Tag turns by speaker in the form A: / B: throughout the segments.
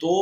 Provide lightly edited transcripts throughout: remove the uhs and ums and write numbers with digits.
A: 2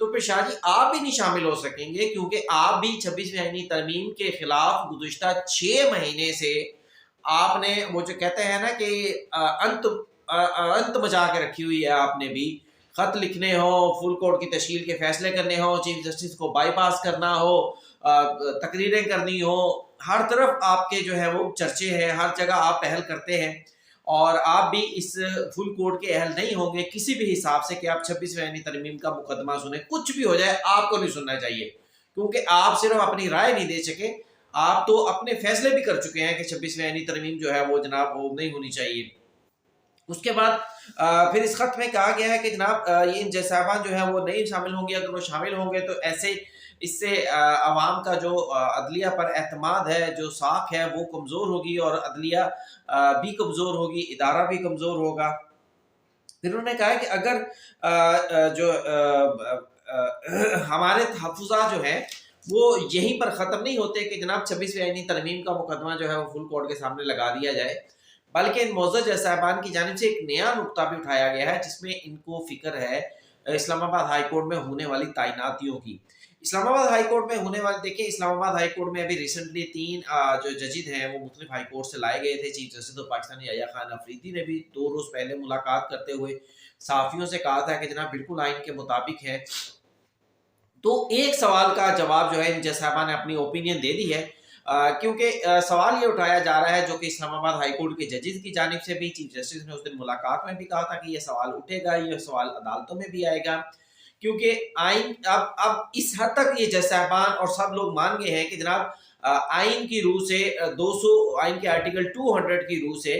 A: تو پھر شاہ جی آپ بھی نہیں شامل ہو سکیں گے، کیونکہ آپ بھی 26ویں آئینی ترمیم کے خلاف گزشتہ 6 مہینے سے آپ نے وہ جو کہتے ہیں نا کہ انت مچا کے رکھی ہوئی ہے، آپ نے بھی خط لکھنے ہو، فل کورٹ کی تشکیل کے فیصلے کرنے ہو، چیف جسٹس کو بائی پاس کرنا ہو، تقریریں کرنی ہو، ہر طرف آپ کے جو ہے وہ چرچے ہیں، ہر جگہ آپ پہل کرتے ہیں، اور آپ بھی اس فل کورٹ کے اہل نہیں ہوں گے کسی بھی حساب سے کہ آپ 26ویں آئینی ترمیم کا مقدمہ سنیں، کچھ بھی ہو جائے آپ کو نہیں سننا چاہیے، کیونکہ آپ صرف اپنی رائے نہیں دے سکے، آپ تو اپنے فیصلے بھی کر چکے ہیں کہ 26ویں آئینی ترمیم جو ہے وہ جناب وہ نہیں ہونی چاہیے۔ اس کے بعد پھر اس خط میں کہا گیا ہے کہ جناب یہ ان جج صاحبان جو ہیں وہ نہیں شامل ہوں گے، اگر وہ شامل ہوں گے تو ایسے اس سے عوام کا جو عدلیہ پر اعتماد ہے، جو ساکھ ہے، وہ کمزور ہوگی، اور عدلیہ بھی کمزور ہوگی، ادارہ بھی کمزور ہوگا۔ پھر انہوں نے کہا کہ اگر جو ہمارے تحفظات جو ہیں وہ یہیں پر ختم نہیں ہوتے کہ جناب 26ویں آئینی ترمیم کا مقدمہ جو ہے وہ فل کورٹ کے سامنے لگا دیا جائے، بلکہ ان معزز جج صاحبان کی جانب سے ایک نیا نقطہ بھی اٹھایا گیا ہے، جس میں ان کو فکر ہے اسلام آباد ہائی کورٹ میں ہونے والی تعیناتیوں کی۔ اسلام آباد ہائی کورٹ میں ہونے والے، دیکھیں اسلام آباد ہائی کورٹ میں ابھی ریسنٹلی 3 جو ججز ہیں وہ مختلف ہائی کورٹ سے لائے گئے تھے۔ Chief justice of Pakistan Yahya Khan Afridi نے بھی 2 روز پہلے ملاقات کرتے ہوئے صحافیوں سے کہا تھا کہ جناب بالکل آئین کے مطابق ہے۔ تو ایک سوال کا جواب جو ہے ان جج صاحبان نے اپنی اوپینین دے دی ہے، کیونکہ سوال یہ اٹھایا جا رہا ہے جو کہ اسلام آباد ہائی کورٹ کے ججز کی جانب سے بھی، چیف جسٹس نے اس دن ملاقات میں بھی کہا تھا کہ یہ سوال اٹھے گا، یہ سوال عدالتوں میں بھی آئے گا، کیونکہ آئین اب اس حد تک یہ جج صاحبان اور سب لوگ مان گئے ہیں کہ جناب آئین کی روح سے 200 آئین کے آرٹیکل 200 کی روح سے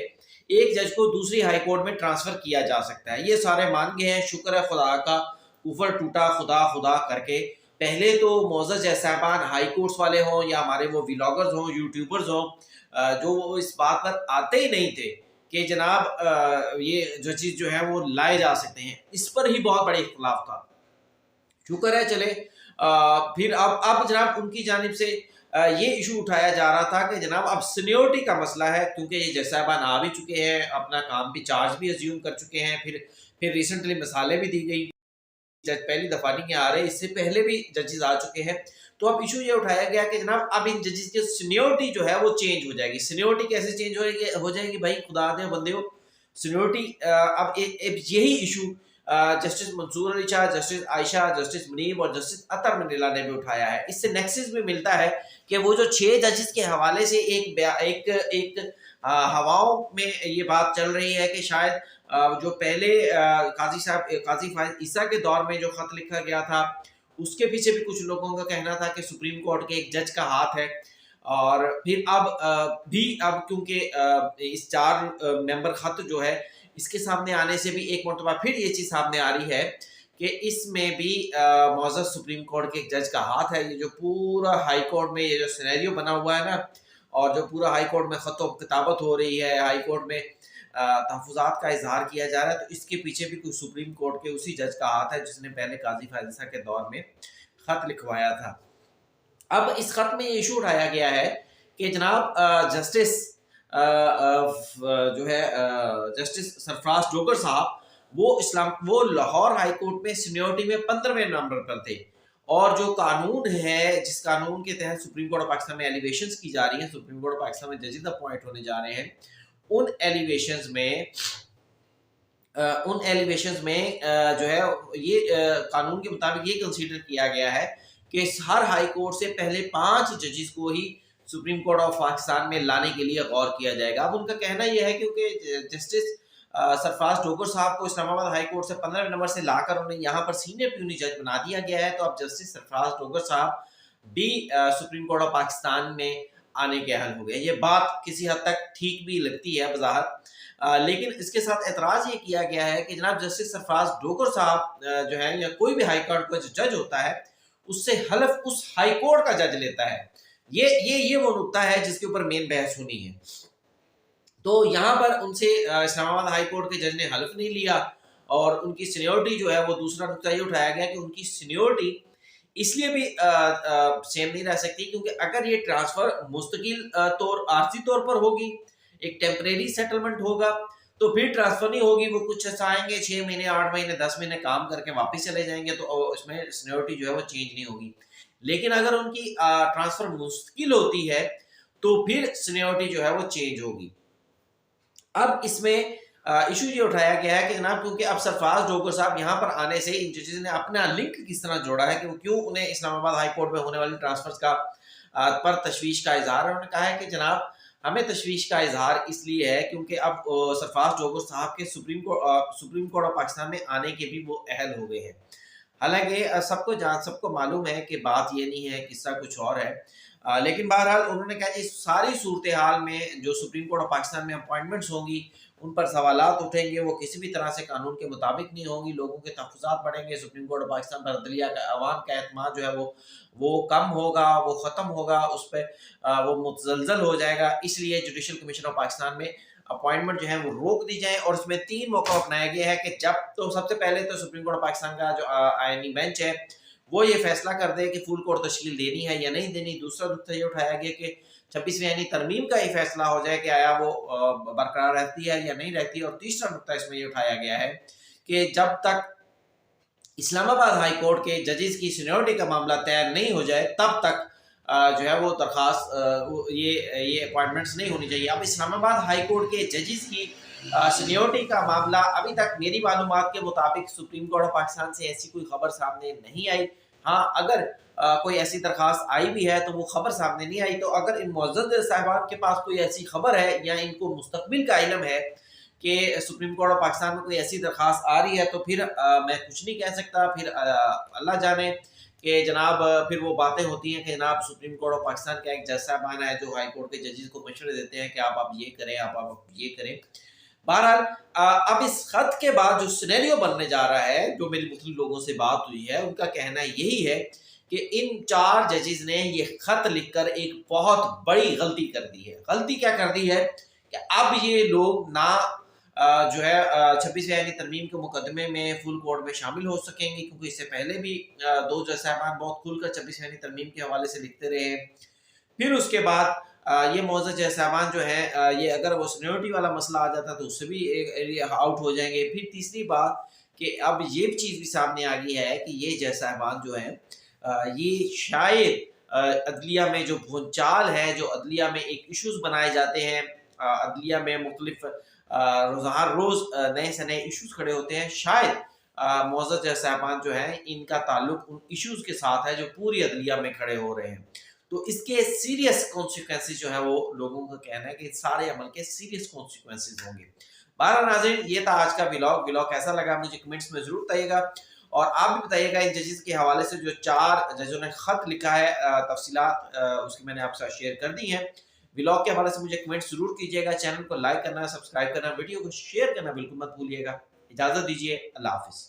A: ایک جج کو دوسری ہائی کورٹ میں ٹرانسفر کیا جا سکتا ہے، یہ سارے مان گئے ہیں۔ شکر ہے خدا کا، اوپر ٹوٹا خدا خدا کر کے۔ پہلے تو معزز جج صاحبان ہائی کورٹس والے ہوں یا ہمارے وہ ولاگرز ہوں، یوٹیوبرز ہوں، جو اس بات پر آتے ہی نہیں تھے کہ جناب یہ جو چیز جو ہے وہ لائے جا سکتے ہیں، اس پر ہی بہت بڑے اختلاف تھا۔ شکر ہے چلے پھر اب جناب ان کی جانب سے یہ ایشو اٹھایا جا رہا تھا کہ جناب اب سینیورٹی کا مسئلہ ہے، کیونکہ یہ جج صاحبان آ بھی چکے ہیں، اپنا کام بھی چارج بھی ازیوم کر چکے ہیں، پھر ریسنٹلی مثالیں بھی دی گئی، جج پہلی دفعہ نہیں آ رہے، اس سے پہلے بھی ججز آ چکے ہیں۔ تو اب ایشو یہ اٹھایا گیا کہ جناب اب ان ججز کی سینیورٹی جو ہے وہ چینج ہو جائے گی۔ سینیورٹی کیسے چینج ہو جائے گی بھائی، خدا دے بندیو، سینیورٹی اب یہی ایشو جسٹس منصور علی شاہ، جسٹس عائشہ، جسٹس منیب اور جسٹس اطہر منیلا نے بھی اٹھایا ہے۔ اس سے نیکسس بھی ملتا ہے کہ وہ جو 6 ججز کے حوالے سے ایک ہواؤں میں یہ بات چل رہی ہے کہ شاید جو پہلے قاضی فائز عیسیٰ کے دور میں جو خط لکھا گیا تھا، اس کے پیچھے بھی کچھ لوگوں کا کہنا تھا کہ سپریم کورٹ کے ایک جج کا ہاتھ ہے، اور پھر اب کیونکہ اس 4 ممبر خط جو ہے اس کے سامنے آنے سے بھی ایک مرتبہ پھر یہ چیز سامنے آ رہی ہے کہ اس میں بھی معزز سپریم کورٹ کے ایک جج کا ہاتھ ہے۔ یہ جو پورا ہائی کورٹ میں یہ جو سینیریو بنا ہوا ہے نا، اور جو پورا ہائی کورٹ میں خط و کتابت ہو رہی ہے، ہائی کورٹ میں تحفظات کا اظہار کیا جا رہا ہے، تو اس کے پیچھے بھی کوئی سپریم کورٹ کے اسی جج کا ہاتھ ہے جس نے پہلے قاضی فائز عیسیٰ کے دور میں خط لکھوایا تھا۔ اب اس خط میں یہ ایشو اٹھایا گیا ہے کہ جناب جسٹس جو ہے جسٹس سرفراز ڈوگر صاحب وہ لاہور ہائی کورٹ میں سینیورٹی میں 15ویں نمبر پر تھے، اور جو قانون ہے، جس قانون کے تحت سپریم کورٹ آف پاکستان میں ایلیویشنز کی جا رہی ہیں، سپریم کورٹ آف پاکستان میں ججز اپوائنٹ ہونے جا رہے ہیں، ان ایلیویشنز میں جو ہے یہ قانون کے مطابق یہ کنسیڈر کیا گیا ہے کہ ہر ہائی کورٹ سے پہلے 5 ججز کو ہی سپریم کورٹ آف پاکستان میں لانے کے لیے غور کیا جائے گا۔ اب ان کا کہنا یہ ہے کیونکہ جسٹس سرفراز ڈوگر صاحب کو اسلام آباد ہائی کورٹ سے 15 نمبر سے لا کر انہیں یہاں پر سینئر پیونی جج بنا دیا گیا ہے، تو اب جسٹس سرفراز ڈوگر صاحب بھی سپریم کورٹ آف پاکستان میں آنے کے اہل ہو گئے۔ یہ بات کسی حد تک ٹھیک بھی لگتی ہے بظاہر، لیکن اس کے ساتھ اعتراض یہ کیا گیا ہے کہ جناب جسٹس سرفراز ڈوگر صاحب جو ہے یا کوئی بھی ہائی کورٹ کا جو جج ہوتا ہے، اس سے حلف اس ہائی کورٹ کا جج لیتا ہے۔ یہ وہ نقطہ ہے جس کے اوپر مین بحث ہونی ہے۔ تو یہاں پر ان سے اسلام آباد ہائی کورٹ کے جج نے حلف نہیں لیا، اور ان کی سینیورٹی جو ہے وہ دوسرا نقطہ یہ اٹھایا گیا کہ ان کی سینیورٹی اس لیے بھی سیم نہیں رہ سکتی کیونکہ اگر یہ ٹرانسفر مستقل عارضی طور پر ہوگی، ایک ٹیمپریری سیٹلمنٹ ہوگا، تو پھر ٹرانسفر نہیں ہوگی، وہ کچھ ایسا آئیں گے 6 مہینے 8 مہینے 10 مہینے کام کر کے واپس چلے جائیں گے، تو اس میں سینیورٹی جو ہے وہ چینج نہیں ہوگی. لیکن اگر ان کی ٹرانسفر مستقل ہوتی ہے تو پھر سینیورٹی جو ہے وہ چینج ہوگی. اب اس میں ایشو یہ اٹھایا گیا ہے کہ جناب کیونکہ اب سرفراز ڈوگر صاحب یہاں پر آنے سے ان ججز نے اپنا لنک کس طرح جوڑا ہے کہ وہ کیوں انہیں اسلام آباد ہائی کورٹ میں ہونے والی ٹرانسفرز کا پر تشویش کا اظہار ہے. انہوں نے کہا ہے کہ جناب ہمیں تشویش کا اظہار اس لیے ہے کیونکہ اب سرفراز ڈوگر صاحب کے سپریم کورٹ آف پاکستان میں آنے کے بھی وہ اہل ہو گئے ہیں. حالانکہ سب کو معلوم ہے کہ بات یہ نہیں ہے، قصہ کچھ اور ہے. لیکن بہرحال انہوں نے کہا کہ ساری صورتحال میں جو سپریم کورٹ آف پاکستان میں اپوائنٹمنٹس ہوں گی ان پر سوالات اٹھیں گے، وہ کسی بھی طرح سے قانون کے مطابق نہیں ہوں گی، لوگوں کے تحفظات بڑھیں گے، سپریم کورٹ آف پاکستان پر عدلیہ کا عوام کا اعتماد جو ہے وہ کم ہوگا، وہ ختم ہوگا، اس پہ وہ متزلزل ہو جائے گا. اس لیے جوڈیشل کمیشن آف پاکستان میں اپوائنٹمنٹ جو ہے وہ روک دی جائیں. اور اس میں 3 موقع اپنایا گیا ہے کہ جب تو سب سے پہلے تو سپریم کورٹ آف پاکستان کا جو آئینی بینچ ہے وہ یہ فیصلہ کر دے کہ فل کورٹ تشکیل دینی ہے یا نہیں دینی. دوسرا نقطہ یہ اٹھایا گیا کہ 26ویں آئینی ترمیم کا یہ فیصلہ ہو جائے کہ آیا وہ برقرار رہتی ہے یا نہیں رہتی. اور تیسرا نقطہ اس میں یہ اٹھایا گیا ہے کہ جب تک اسلام آباد ہائی کورٹ کے ججز کی سینیورٹی کا معاملہ طے نہیں ہو جائے تب تک جو ہے وہ درخواست یہ اپوائنٹمنٹس نہیں ہونی چاہیے. اب اسلام آباد ہائی کورٹ کے ججز کی سینیورٹی کا معاملہ ابھی تک میری معلومات کے مطابق سپریم کورٹ آف پاکستان سے ایسی کوئی خبر سامنے نہیں آئی. ہاں اگر کوئی ایسی درخواست آئی بھی ہے تو وہ خبر سامنے نہیں آئی. تو اگر ان معزز صاحبان کے پاس کوئی ایسی خبر ہے یا ان کو مستقبل کا علم ہے کہ سپریم کورٹ آف پاکستان میں کوئی ایسی درخواست آ رہی ہے تو پھر میں کچھ نہیں کہہ سکتا. پھر اللہ جانے کہ جناب پھر وہ باتیں ہوتی ہیں کہ جناب سپریم کورٹ آف پاکستان کا ایک جج صاحبان ہے جو ہائی کورٹ کے ججز کو مشورے دیتے ہیں کہ آپ یہ کریں، آپ یہ کریں. بہرحال اب اس خط کے بعد جو سینیریو بننے جا رہا ہے، جو میری مختلف لوگوں سے بات ہوئی ہے ان کا کہنا یہی ہے کہ ان 4 ججز نے یہ خط لکھ کر ایک بہت بڑی غلطی کر دی ہے. غلطی کیا کر دی ہے کہ اب یہ لوگ نہ جو ہے 26ویں آئینی ترمیم کے مقدمے میں فل کورٹ میں شامل ہو سکیں گے، کیونکہ اس سے پہلے بھی 2 جج صاحبان بہت کھل کر 26ویں آئینی ترمیم کے حوالے سے لکھتے رہے ہیں. پھر اس کے بعد یہ معزز جج صاحبان جو ہیں یہ اگر وہ سینیورٹی والا مسئلہ آ جاتا ہے تو اس سے بھی آؤٹ ہو جائیں گے. پھر تیسری بات کہ اب یہ چیز بھی سامنے آ گئی ہے کہ یہ جج صاحبان جو ہیں یہ شاید عدلیہ میں جو بھونچال ہے، جو عدلیہ میں ایک ایشوز بنائے جاتے ہیں، عدلیہ میں مختلف ہر روز نئے سے نئے ایشوز کھڑے ہوتے ہیں، شاید معزز جج صاحبان جو ہیں ان کا تعلق ان ایشوز کے ساتھ ہے جو پوری عدلیہ میں کھڑے ہو رہے ہیں. تو اس کے سیریس کانسیکوینسز جو ہے وہ لوگوں کا کہنا ہے کہ سارے عمل کے سیریس کانسیکوینسز ہوں گے. بہرحال ناظرین یہ تھا آج کا ولاگ کیسا لگا مجھے کمنٹس میں ضرور بتائیے گا. اور آپ بھی بتائیے گا ان ججز کے حوالے سے جو 4 ججوں نے خط لکھا ہے، تفصیلات اس کی میں نے آپ سے شیئر کر دی ہیں. ولاگ کے حوالے سے مجھے کمنٹ ضرور کیجیے گا. چینل کو لائک کرنا، سبسکرائب کرنا، ویڈیو کو شیئر کرنا بالکل مت بھولیے گا. اجازت دیجیے، اللہ حافظ.